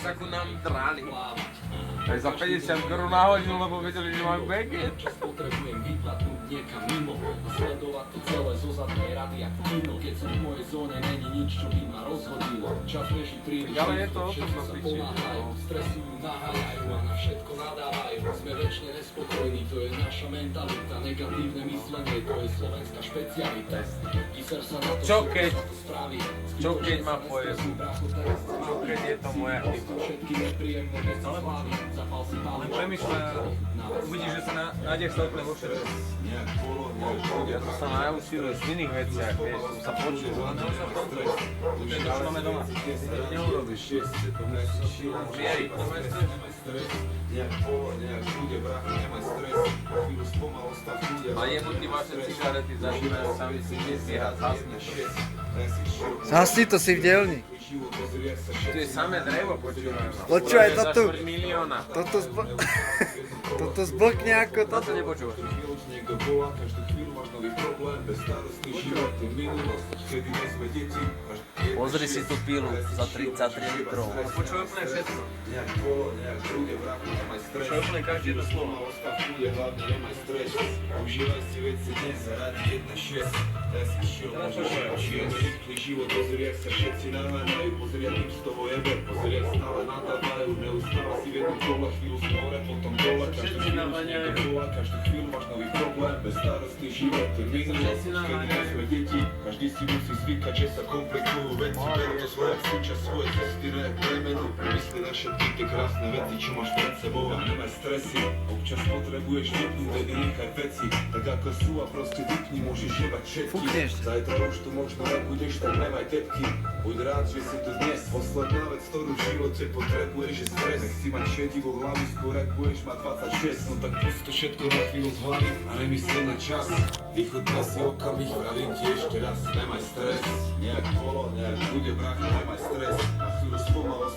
ako nám drali. Aj za 50 korun na hodinu, lebo vedeli, že majú baget. Potrebujem vyplatnúť niekam mimo a sledovať to celé zo zadnej rady jak kino. Keď som v mojej zóne, není nič, čo by ma rozhodilo. Čas beží príliš, Ale je to všetci sa ponáhľajú, stresujú, naháľajú a na všetko nadávajú. Sme väčšine nespokojní, to je naša mentalita. Negatívne myslenie, to je slovenská špecialita. Vyser sa na to, Čo keď? sa to spraví. Čo keď ma pojem? Čo keď je to moja chyba? Všetky nepríjemné veci zvládli. Zapal si pál. Len premyšľa, uvidíš, že sa nájdeš celkom vo všetko. Ja som sa naučil z iných veciach, vieš, som sa počul. To čo máme doma. Neurobíš. Žiari. A je motivačné cigarety, začínajú sami si nesiehať, hasnúť. Zhasni to, si v dielni. Tu je samé drevo, počúvaj. Počúvaj, To je za toto- 4 milióna. Toto zblkne ako toto. To nepočúvaš. Niekto volá, každú chvíľu máš nový problém, bezstarostný život, to minulosť, kedy nie sme deti. Pozri si tú pilu za 33 litrov. Počúvaj úplne všetko. Nejak bolo, nejak bude, brachu, nemaj stres. Počúvaj úplne každé jedno slovo. Ostav bude, hlavne nemaj stres. Užívaj si veci dnes a radi 1.6. Daj si šiel, môžeš šiel, rýchly život, pozri, jak sa všetci naháňajú, pozri, jak im z toho jebe, pozri, jak stále nadávajú, neustále si v jednom kole, chvíľu z hore, potom dole, každú chvíľu si niekto volá, každú chvíľu máš nový problém, bezstarostný život, to je minulosť, kedy nie sme deti, každý si musí zvykať, že sa komplikujú veci, berú to svoje súčasť svoje cesty, ne premenu, mysli na všetky tie krásne veci, čo máš pred sebou a nemaj stresy, občas potrebuješ vypnúť a vynechať veci, tak ako sú a proste vypni, môžeš jebať všetky, Fúkneš. zajtra už tu možno nebudeš, tak nemaj tepky, buď rád, že si tu dnes, posledná vec, ktorú v živote potrebuješ, je stres, nechci mať šedivú hlavu, skôr ak budeš mať 26, no tak pust to všetko na chvíľu z hlavy a nemysli na čas, vychodná si okamih, vravím ti ešte raz, nemaj stres, nejak bolo, nejak bude, brachu, nemaj stres, a chvíľu spomal